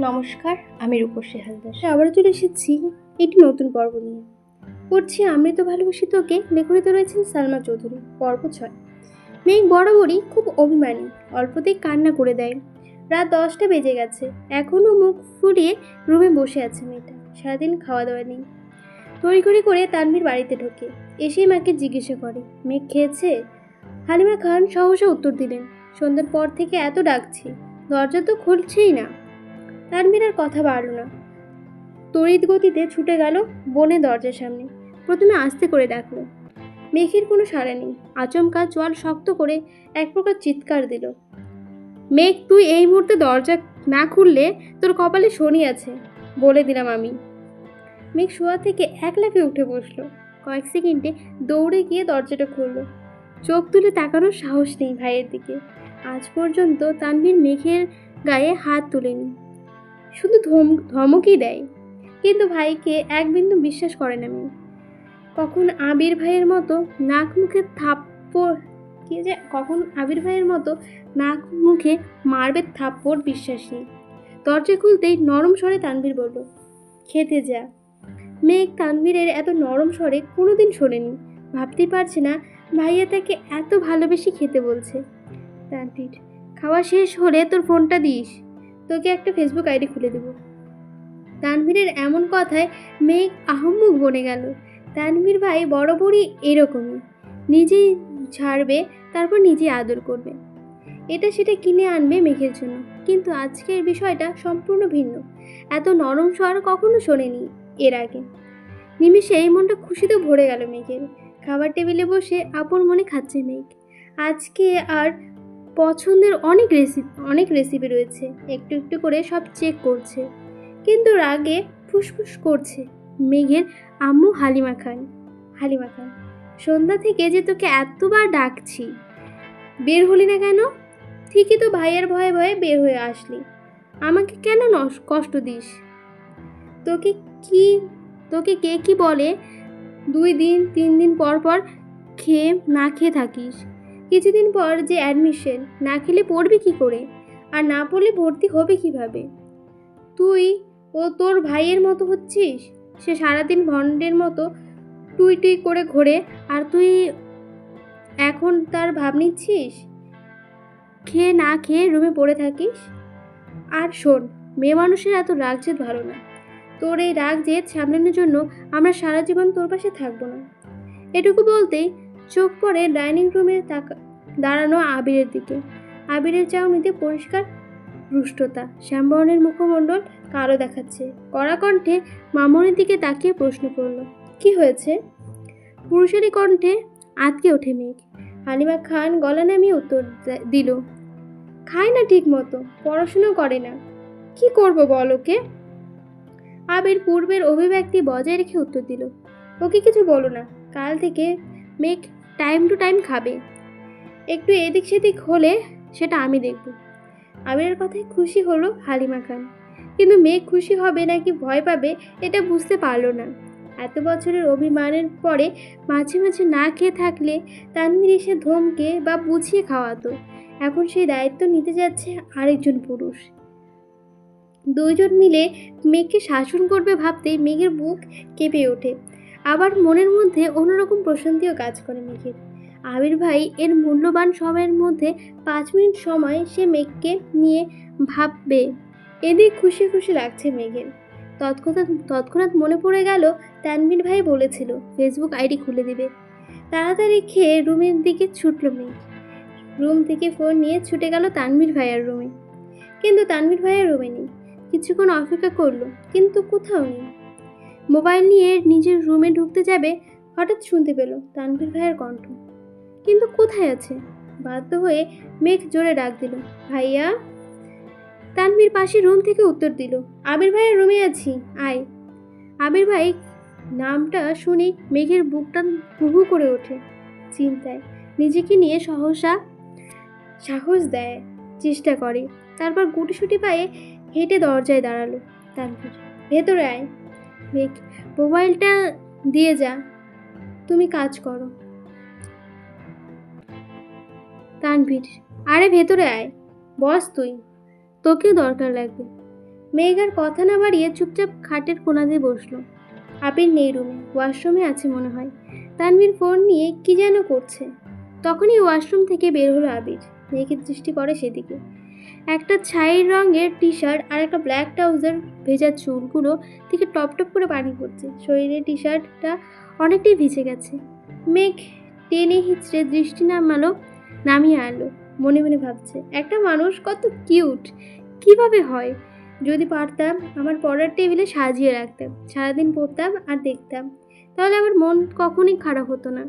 নমস্কার, আমি রূপসী হালদার। আবারও চলে এসেছি একটি নতুন পর্ব নিয়ে। পড়ছি আমি তো ভালোবাসি তোকে, লেখনিতে রয়েছেন সালমা চৌধুরী। পর্ব 6। মেঘ বরাবরই খুব অভিমানী, অল্পতেই কান্না করে দেয়। রাত 10টা বেজে গেছে, এখনও মুখ ফুলিয়ে রুমে বসে আছে মেয়েটা। সারাদিন খাওয়া দাওয়া নেই। তড়িঘড়ি করে তানভীর বাড়িতে ঢোকে, এসেই মাকে জিজ্ঞাসা করে, মেঘ খেয়েছে? হালিমা খান সহসা উত্তর দিলেন, সন্ধ্যার পর থেকে এত ডাকছি, দরজা তো খুলছেই না। তানভীর আর কথা বাড়ল না, তড়িৎ গতিতে ছুটে গেল বনে দরজার সামনে। প্রথমে আস্তে করে ডাকলো, মেঘের কোনো সাড়া নেই। আচমকা চোয়াল শক্ত করে এক প্রকার চিৎকার দিল, মেঘ তুই এই মুহূর্তে দরজা না খুললে তোর কপালে শনি আছে, বলে দিলাম আমি। মেঘ শোয়া থেকে এক লাফে উঠে বসলো, কয়েক সেকেন্ডে দৌড়ে গিয়ে দরজাটা খুলল। চোখ তুলে তাকানোর সাহস নেই ভাইয়ের দিকে। আজ পর্যন্ত তানভীর মেঘের গায়ে হাত তুলেনি, শুধু ধমকই দেয়। কিন্তু ভাইকে এক বিন্দু বিশ্বাস করে না মেয়ে। কখন আবির ভাইয়ের মতো নাক মুখে নাক মুখে মারবে থাপ্পড় বিশ্বাস নেই। দরজা খুলতেই নরম স্বরে তানভীর বলল, খেতে যা। মেঘ তানভীরের এত নরম স্বরে কোনোদিন শোনেনি, ভাবতেই পারছে না ভাইয়া তাকে এত ভালোবেসে খেতে বলছে। তানভীর, খাওয়া শেষ হলে তোর ফোনটা দিস, তোকে একটা ফেসবুক আইডি খুলে দেব। তানভীরের এমন কথায় মেঘ আহম্মুক বনে গেল। তানভীর ভাই বরাবরই এরকমই, নিজেই ছাড়বে, তারপর নিজে আদর করবে, এটা সেটা কিনে আনবে মেঘের জন্য। কিন্তু আজকের বিষয়টা সম্পূর্ণ ভিন্ন। এত নরম স্বর কখনো শোনেনি এর আগে। নিমিষে এই মনটা খুশিতে ভরে গেল মেঘের। খাবার টেবিলে বসে আপন মনে খাচ্ছে মেঘ। আজকে আর পছন্দের অনেক রেসিপি রয়েছে, একটু একটু করে সব চেক করছে, কিন্তু রাগে ফুসফুস করছে, মেঘের আম্মু হালিমা খান, সন্ধ্যা থেকে যে তোকে এতবার ডাকছি, বের হলি না কেন? ঠিকই তো ভাইয়ের ভয়ে ভয়ে বের হয়ে আসলি, আমাকে কেন কষ্ট দিস? তোকে কি তোকে কে কি বলে 2 দিন 3 দিন পর পর না খেয়ে থাকিস? কিছুদিন পর যে অ্যাডমিশন, না খেলে পড়বি কি করে? আর না পড়লে ভর্তি হবে কিভাবে? তুই ও তোর ভাইয়ের মতো হচ্ছিস? সে সারাদিন ভণ্ডের মতো টুই টুই করে ঘোরে, আর তুই এখন তার ভাব নিচ্ছিস? খেয়ে না খেয়ে রুমে পড়ে থাকিস। আর শোন, মেয়ে মানুষের এত রাগ জেদ ভালো না। তোর এই রাগ জেদ সামলানোর জন্য আমরা সারা জীবন তোর পাশে থাকবো না। এটুকু বলতেই চোখ পড়ে ডাইনিং রুমে দাঁড়ানো আবিরের দিকে। আবিরের চাউনিতে পরিষ্কার রুষ্টতা, শ্যামবর্ণের মুখমণ্ডল কালো দেখাচ্ছে। কড়া কণ্ঠে মামনির দিকে তাকিয়ে প্রশ্ন করল, কি হয়েছে? পুরুষেরই কণ্ঠে আটকে ওঠে মেঘ। হালিমা খান গলা নামিয়ে উত্তর দিল, খায় না ঠিক মতো, পড়াশুনো করে না, কি করব বল ওকে? আবির পূর্বের অভিব্যক্তি বজায় রেখে উত্তর দিল, ওকে কিছু বলো না, কাল থেকে মেঘ টাইম টু টাইম খাবে, একটু এদিক সেদিক হলে সেটা আমি দেখব। আবিরের কথায় খুশি হলো হালিমা খান, কিন্তু মেঘ খুশি হবে নাকি ভয় পাবে এটা বুঝতে পারলো না। এত বছরের অভিমানের পরে মাঝে মাঝে না খেয়ে থাকলে তানভীর এসে ধমকে বা বুঝিয়ে খাওয়াতো, এখন সেই দায়িত্ব নিতে যাচ্ছে আরেকজন পুরুষ। দুইজন মিলে মেঘকে শাসন করবে ভাবতেই মেঘের বুক কেঁপে ওঠে। আবার মনের মধ্যে অন্যরকম প্রশান্তিও কাজ করে মেঘের। আবির ভাই এর মূল্যবান সময়ের মধ্যে 5 মিনিট সময় সে মেঘকে নিয়ে ভাববে, এদিক খুশি খুশি লাগছে মেঘের। তৎক্ষণাৎ মনে পড়ে গেল তানভীর ভাই বলেছিল ফেসবুক আইডি খুলে দিবে। তাড়াতাড়ি খেয়ে রুমের দিকে ছুটল মেঘ। রুম থেকে ফোন নিয়ে ছুটে গেল তানভীর ভাইয়ের রুমে, কিন্তু তানভীর ভাইয়ের রুমে নেই। কিছুক্ষণ অপেক্ষা করলো, কিন্তু কোথাও নেই। মোবাইল নিয়ে নিজের রুমে ঢুকতে যাবে, হঠাৎ শুনতে পেল তানভীর ভাইয়ের কণ্ঠ, কিন্তু কোথায় আছে? বাধ্য হয়ে মেঘ জোরে ডাক দিল, ভাইয়া। তানভীর পাশে রুম থেকে উত্তর দিল, আবির ভাইয়ের রুমে আছি, আয়। আবির ভাই নামটা শুনে মেঘের বুকটা হু করে ওঠে। চিন্তায় নিজেকে নিয়ে সহসা সাহস দেয়, চেষ্টা করে, তারপর গুটিসুটি পায়ে হেঁটে দরজায় দাঁড়ালো। তানভীর, ভেতরে আয়। মেঘ, মোবাইলটা দিয়ে যা, তুমি কাজ করো। তানভীর, আরে ভেতরে আয়, বস তুই, তোকেও দরকার লাগবে। মেঘ আর কথা না বাড়িয়ে চুপচাপ খাটের কোণাতে বসলো। আবির নেই রুমে, ওয়াশরুমে আছে মনে হয়। তানভীর ফোন নিয়ে কি যেন করছে। তখনই ওয়াশরুম থেকে বের হলো আবির। মেঘের দৃষ্টি পড়ে সেদিকে। একটা ছাই রঙের টি শার্ট আর একটা ব্ল্যাক ট্রাউজার, ভেজা চুলগুলো থেকে টপ টপ করে পানি পড়ছে। শরীরে টি শার্টটা অনেকটাই ভিজে গেছে। মেঘ টেনে হিচড়ে দৃষ্টি নামিয়ে আনলো। মনে মনে ভাবছে, একটা মানুষ কত কিউট, কিভাবে হয়। যদি পারতাম আমার পড়ার টেবিলে সাজিয়ে রাখতাম, সারাদিন পড়তাম আর দেখতাম, তাহলে আমার মন কখনোই খারাপ হতো না।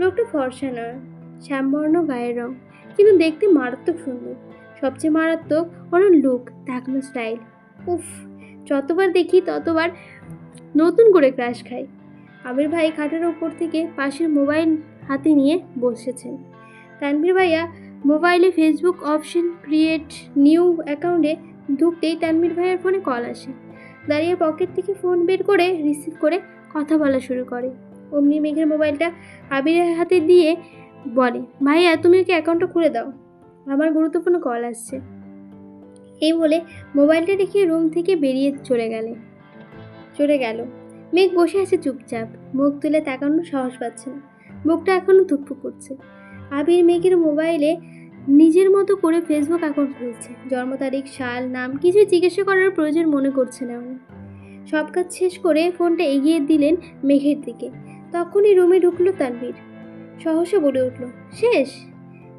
লোকটা ফর্সা নয়, শ্যামবর্ণ গায়ের রং, কিন্তু দেখতে মারাত্মক সুন্দর। সবচেয়ে মারাত্মক ওর লুক, তাকানো স্টাইল। উফ, যতবার দেখি ততবার নতুন করে ক্রাশ খাই। আবির ভাই খাটের ওপর থেকে পাশের মোবাইল হাতে নিয়ে বসেছেন। তানভীর ভাইয়া মোবাইলে ফেসবুক অপশন ক্রিয়েট নিউ অ্যাকাউন্টে ঢুকতেই তানভীর ভাইয়ের ফোনে কল আসে। দাঁড়িয়ে পকেট থেকে ফোন বের করে রিসিভ করে কথা বলা শুরু করে। অমনি মেঘের মোবাইলটা আবিরের হাতে দিয়ে বলে, ভাইয়া তুমি ওকে অ্যাকাউন্টটা খুলে দাও, আমার গুরুত্বপূর্ণ কল আসছে। এই বলে মোবাইলটা রেখে রুম থেকে বেরিয়ে চলে গেল। মেঘ বসে আছে চুপচাপ, মুখ তুলে তাকানোর সাহস পাচ্ছে না। মুখটা এখনো থুকথুক করছে। আবির মেঘের মোবাইলে নিজের মতো করে ফেসবুক অ্যাকাউন্ট খুলছে। জন্ম তারিখ, সাল, নাম কিছু জিজ্ঞাসা করার প্রয়োজন মনে করছে না উনি। সব কাজ শেষ করে ফোনটা এগিয়ে দিলেন মেঘের দিকে। তখনই রুমে ঢুকলো তানভীর। সহসা বলে উঠল, শেষ।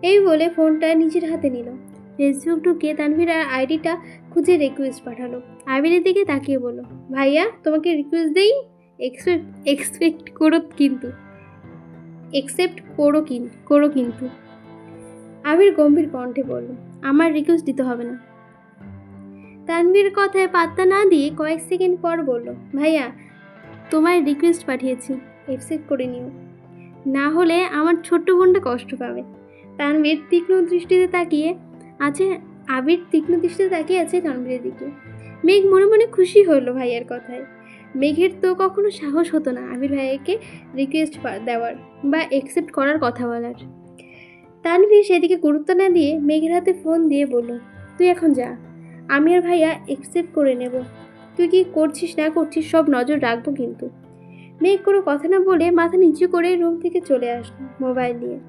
এই বলে ফোনটা নিজের হাতে নিল। ফেসবুক ঢুকে তানভীর আর আইডিটা খুঁজে রিকোয়েস্ট পাঠালো। আবিরের দিকে তাকিয়ে বলল, ভাইয়া তোমাকে রিকোয়েস্ট দেই? এক্সপেক্ট করো কিন্তু একসেপ্ট করো কিন্তু। আবির গম্ভীর কণ্ঠে বলল, আমার রিকোয়েস্ট দিতে হবে না। তানভীর কথায় পাত্তা না দিয়ে কয়েক সেকেন্ড পর বলল, ভাইয়া তোমার রিকোয়েস্ট পাঠিয়েছি, একসেপ্ট করে নিও, না হলে আমার ছোট্ট বোনটা কষ্ট পাবে। আবির তীক্ষ্ণ দৃষ্টিতে তাকিয়ে আছে তানভীরের দিকে। মেঘ মনে মনে খুশি হলো ভাইয়ার কথায়। মেঘের তো কখনো সাহস হতো না আবির ভাইয়াকে রিকোয়েস্ট দেওয়ার বা একসেপ্ট করার কথা বলার। তানভীর সেদিকে গুরুত্ব না দিয়ে মেঘের হাতে ফোন দিয়ে বলল, তুই এখন যা, আমি আর ভাইয়া একসেপ্ট করে নেব। তুই কি করছিস না করছিস সব নজর রাখবো কিন্তু। মেঘ কোনো কথা না বলে মাথা নিচু করে রুম থেকে চলে আসলো মোবাইল নিয়ে।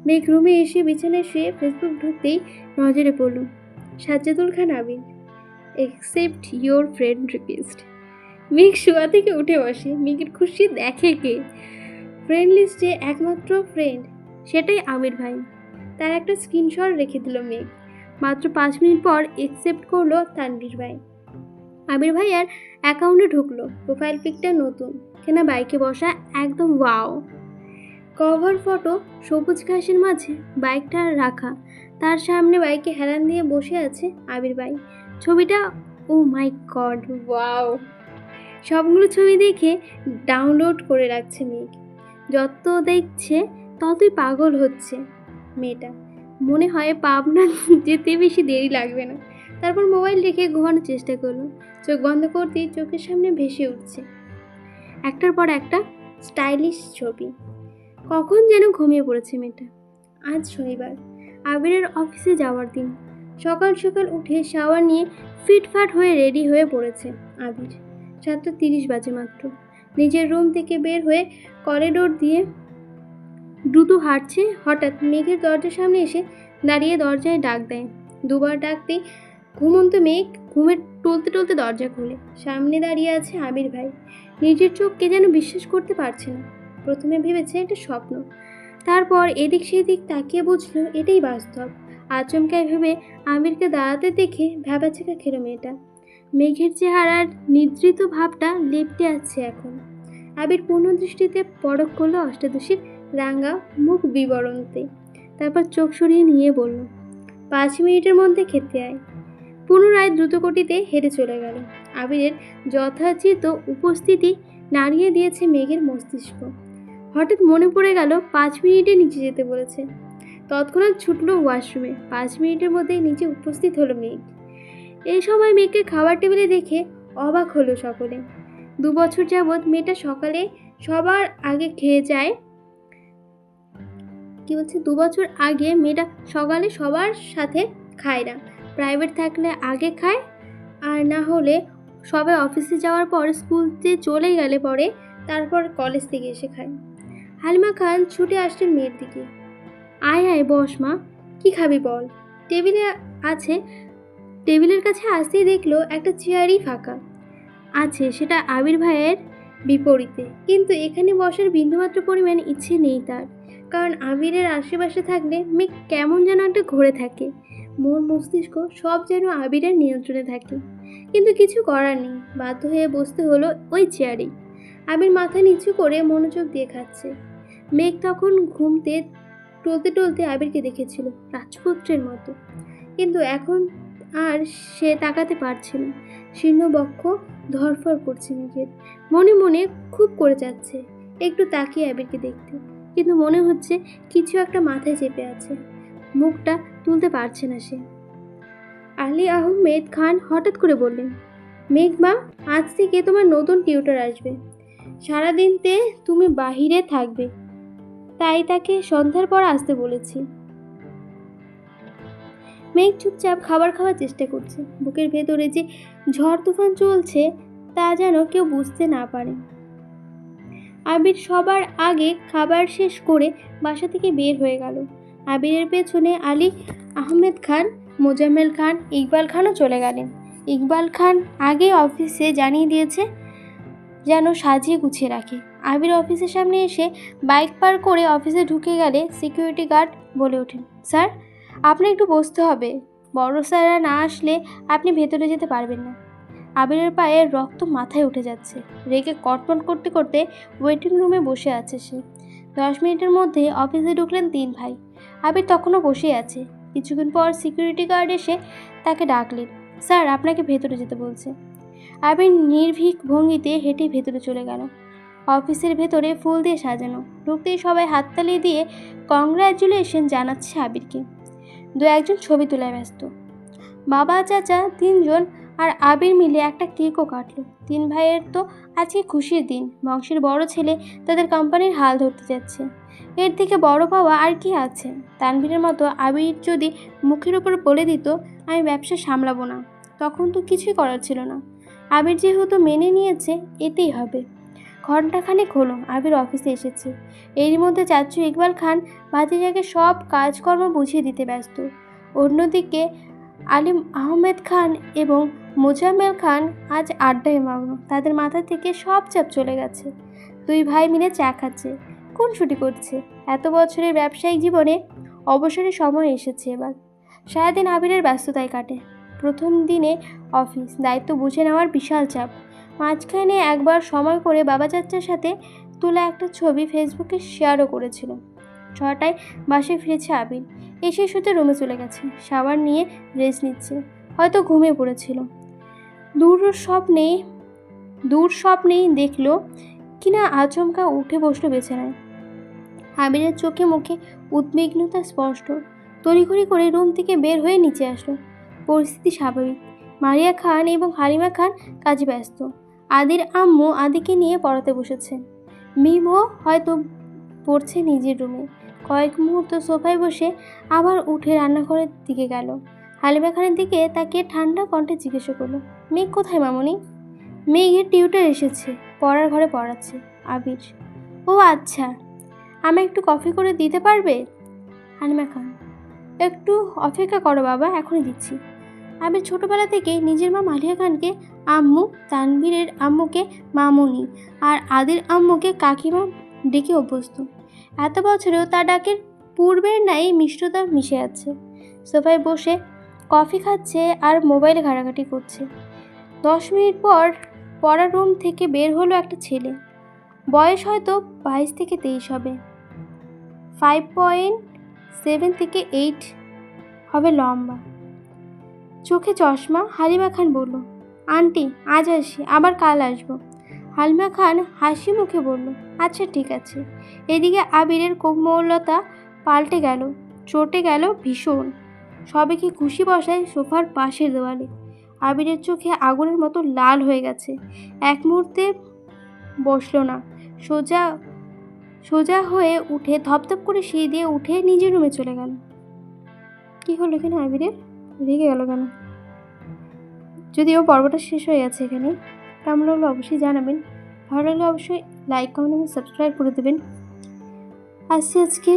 মেঘ রুমে এসে বিছানায় শুয়ে ফেসবুক ঢুকতেই নজরে পড়ল সাজ্জাদুল খান আবির, একসেপ্ট ইয়োর ফ্রেন্ড রিকোয়েস্ট। মেঘ শোয়া থেকে উঠে বসে। মেঘের খুশি দেখে কে? ফ্রেন্ড লিস্টে একমাত্র ফ্রেন্ড, সেটাই আবির ভাই। তার একটা স্ক্রিনশট রেখে দিল মেঘ। মাত্র 5 মিনিট পর একসেপ্ট করলো তানভীর ভাই। আবির ভাইয়ার অ্যাকাউন্টে ঢুকলো। প্রোফাইল পিকটা নতুন, কেনা বাইকে বসা, একদম ওয়াও। কভার ফটো সবুজ ঘাসের মাঝে বাইকটা রাখা, তার সামনে বাইকে হেলান দিয়ে বসে আছে আবির ভাই। ছবিটা, ও মাই গড, ওয়াও। সবগুলো ছবি দেখে ডাউনলোড করে রাখছে মেঘ। যত দেখছে ততই পাগল হচ্ছে মেয়েটা। মনে হয় পাবনা যেতে বেশি দেরি লাগবে না। তারপর মোবাইল রেখে ঘুমানোর চেষ্টা করলো। চোখ বন্ধ করতেই চোখের সামনে ভেসে উঠছে একটার পর একটা স্টাইলিশ ছবি। কখন যেন ঘুমিয়ে পড়েছে মেয়েটা। আজ শনিবার, আবিরের অফিসে যাওয়ার দিন। সকাল সকাল উঠে শাওয়ার নিয়ে ফিটফাট হয়ে রেডি হয়ে পড়েছে আবির। 7:30 বাজে মাত্র। নিজের রুম থেকে বের হয়ে করিডোর দিয়ে দ্রুত হাঁটছে। হঠাৎ মেঘের দরজার সামনে এসে দাঁড়িয়ে দরজায় ডাক দেয়। দুবার ডাকতেই ঘুমন্ত মেঘ ঘুমে টলতে টলতে দরজা খোলে। সামনে দাঁড়িয়ে আছে আবির ভাই। নিজের চোখকে যেন বিশ্বাস করতে পারছে না। প্রথমে ভেবেছে এটা স্বপ্ন, তারপর এদিক সেদিক তাকিয়ে বুঝলো এটাই বাস্তব। আচমকায় ভেবে আবিরকে দাঁড়াতে দেখে ভ্যাবাচেকা খেলো মেয়েটা। মেঘের চেহারার নিদ্রিত ভাবটা লেপ্টে আছে এখন। আবির পূর্ণ দৃষ্টিতে পরখ করলো অষ্টাদশীর রাঙা মুখ বিবরণতে। তারপর চোখ সরিয়ে নিয়ে বলল, 5 মিনিটের মধ্যে খেতে আয়। পুনরায় দ্রুতগতিতে হেঁটে চলে গেল। আবিরের যথাচিত উপস্থিতি নাড়িয়ে দিয়েছে মেঘের মস্তিষ্ক। হঠাৎ মনে পড়ে গেল 5 মিনিটে নিচে যেতে বলেছে। তৎক্ষণাৎ ছুটলো ওয়াশরুমে। 5 মিনিটের মধ্যেই নিচে উপস্থিত হলো মেঘ। এই সময় মেঘকে খাবার টেবিলে দেখে অবাক হলো সকলে। 2 বছর যাবৎ মেয়েটা সকালে সবার আগে খেয়ে যায়। 2 বছর আগে মেয়েটা সকালে সবার সাথে খায় না। প্রাইভেট থাকলে আগে খায়, আর না হলে সবাই অফিসে যাওয়ার পর স্কুলতে চলে গেলে পরে তারপর কলেজ থেকে এসে খায়। হালিমা খান ছুটে আসলেন মেয়ের দিকে। আয় আয় বস মা, কি খাবি বল। টেবিলে আছে। টেবিলের কাছে আসতেই দেখলো একটা চেয়ারই ফাঁকা আছে, সেটা আবির ভাইয়ের বিপরীতে। কিন্তু এখানে বসার বিন্দুমাত্র পরিমাণ ইচ্ছে নেই তার, কারণ আবিরের আশেপাশে থাকলে মেঘ কেমন যেন একটা ঘুরে থাকে। মন মস্তিষ্ক সব যেন আবিরের নিয়ন্ত্রণে থাকে। কিন্তু কিছু করার নেই, বাধ্য হয়ে বসতে হলো ওই চেয়ারেই। আবির মাথা নিচু করে মনোযোগ দিয়ে খাচ্ছে। মেঘ তখন ঘুমতে টলতে টলতে আবিরকে দেখেছিল রাজপুত্রের মতো, কিন্তু এখন আর সে তাকাতে পারছে না। শীর্ণ বক্ষ ধরফর করছে মেঘের, মনে মনে খুব করে যাচ্ছে একটু তাকিয়ে আবিরকে দেখতে, কিন্তু মনে হচ্ছে কিছু একটা মাথায় চেপে আছে, মুখটা তুলতে পারছে না সে। আলী আহমেদ খান হঠাৎ করে বললেন, মেঘ মা, আজ থেকে তোমার নতুন টিউটর আসবে। সারাদিনতে তুমি বাহিরে থাকবে, তাই তাকে সন্ধ্যার পর আসতে বলেছি। মেঘ চুপচাপ খাবার খাওয়ার চেষ্টা করছে। বুকের ভেতরে যে ঝড় তুফান চলছে তা যেন কেউ বুঝতে না পারে। আবির সবার আগে খাবার শেষ করে বাসা থেকে বের হয়ে গেল। আবিরের পেছনে আলী আহমেদ খান, মোজাম্মেল খান, ইকবাল খানও চলে গেলেন। ইকবাল খান আগে অফিসে জানিয়ে দিয়েছে যেন সাজিয়ে গুছিয়ে রাখে। আবির অফিসের সামনে এসে বাইক পার করে অফিসে ঢুকে গেলে সিকিউরিটি গার্ড বলে ওঠেন, স্যার, আপনার একটু বসতে হবে। বড় স্যাররা না আসলে আপনি ভেতরে যেতে পারবেন না। আবিরের পায়ের রক্ত মাথায় উঠে যাচ্ছে। রেগে কটমট করতে করতে ওয়েটিং রুমে বসে আছে সে। 10 মিনিটের মধ্যে অফিসে ঢুকলেন 3 ভাই। আবির তখনও বসেই আছে। কিছুক্ষণ পর সিকিউরিটি গার্ড এসে তাকে ডাকলেন, স্যার, আপনাকে ভেতরে যেতে বলছে। আবির নির্ভীক ভঙ্গিতে হেঁটে ভেতরে চলে গেল। অফিসের ভেতরে ফুল দিয়ে সাজানো। ঢুকতেই সবাই হাততালি দিয়ে কংগ্রাচুলেশন জানাচ্ছে আবিরকে। 2-1 জন ছবি তোলায় ব্যস্ত। বাবা চাচা 3 জন আর আবির মিলে একটা কেকও কাটলো। 3 ভাইয়ের তো আজকে খুশির দিন। বংশের বড় ছেলে তাদের কোম্পানির হাল ধরতে যাচ্ছে। এর থেকে বড় পাওয়া আর কি আছে। তানভীরের মতো আবির যদি মুখের উপর বলে দিত, আমি ব্যবসা সামলাবো না, তখন তো কিছুই করার ছিল না। আবির যেহেতু মেনে নিয়েছে, এতেই হবে। ঘণ্টাখানেক হলো আবির অফিসে এসেছে। এরই মধ্যে চাচু ইকবাল খান ভাতিজাকে সব কাজকর্ম বুঝিয়ে দিতে ব্যস্ত। অন্যদিকে আলিম আহমেদ খান এবং মোজাম্মেল খান আজ আড্ডায় মগ্ন। তাদের মাথা থেকে সব চাপ চলে গেছে। 2 ভাই মিলে চা খাচ্ছে, কোন ছুটি করছে। এত বছরের ব্যবসায়িক জীবনে অবসরের সময় এসেছে এবার। সারাদিন আবিরের ব্যস্ততায় কাটে। প্রথম দিনে অফিস দায়িত্ব বুঝে নেওয়ার বিশাল চাপ। মাঝখানে একবার সময় করে বাবা চাচার সাথে তোলা একটা ছবি ফেসবুকে শেয়ারও করেছিল। 6টায় বাসায় ফিরেছে আবির। এসে শুতে রুমে চলে গেছে। শাওয়ার নিয়ে রেস্ট নিচ্ছে, হয়তো ঘুমিয়ে পড়েছিল। দূর স্বপ্নেই দেখলো কিনা আচমকা উঠে বসলো বিছানায়। আবিরের চোখে মুখে উদ্বিগ্নতা স্পষ্ট। তড়িঘড়ি করে রুম থেকে বের হয়ে নিচে আসলো। পরিস্থিতি স্বাভাবিক। মারিয়া খান এবং হালিমা খান কাজে ব্যস্ত। আদির আম্মু আদিকে নিয়ে পড়াতে বসেছেন। মিমও হয়তো পড়ছে নিজের রুমে। কয়েক মুহূর্ত সোফায় বসে আবার উঠে রান্নাঘরের দিকে গেল। হালিমা খানের দিকে তাকিয়ে ঠান্ডা কণ্ঠে জিজ্ঞাসা করলো, মেঘ কোথায় মামনি? মেঘের টিউটর এসেছে, পড়ার ঘরে পড়াচ্ছে। আবির, ও আচ্ছা, আমায় একটু কফি করে দিতে পারবে? হালিমা খান, একটু অপেক্ষা করো বাবা, এখনই দিচ্ছি। আবির ছোটবেলা থেকেই নিজের মা মালিয়া খানকে আম্মু, তানভীরের আম্মুকে মামুনি আর আদির আম্মুকে কাকিমা ডেকে অভ্যস্ত। এত বছরেও তার ডাকের পূর্বের ন্যায় মিষ্টতা মিশে আছে। সোফায় বসে কফি খাচ্ছে আর মোবাইলে ঘাটাঘাটি করছে। 10 মিনিট পর পড়ার রুম থেকে বের হলো একটা ছেলে। বয়স হয়তো 22 থেকে 23 হবে। 5.7 থেকে 8 হবে লম্বা, চোখে চশমা। হালিমা খান বলল, আন্টি, আজ আসি, আবার কাল আসবো। হালিমা খান হাসি মুখে বলল, আচ্ছা ঠিক আছে। এদিকে আবিরের কোমলতা পাল্টে গেল, চটে গেল ভীষণ। সবাইকে খুশি বসায় সোফার পাশের দেওয়ালে। আবিরের চোখে আগুনের মতো লাল হয়ে গেছে। এক মুহূর্তে বসলো না, সোজা হয়ে উঠে ধপধপ করে সিঁড়ি দিয়ে উঠে নিজের রুমে চলে গেল। কি হলো এখানে আবিরের? রেগে গেল কেন? যদিও পর্বটা শেষ হয়ে গেছে এখানে। কেমন লাগলো অবশ্যই জানাবেন। ভালো লাগলে অবশ্যই লাইক, কমেন্ট এবং সাবস্ক্রাইব করে দেবেন। আসছি আজকে,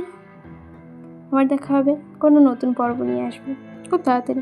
আবার দেখা হবে কোনো নতুন পর্ব নিয়ে আসবো খুব তাড়াতাড়ি।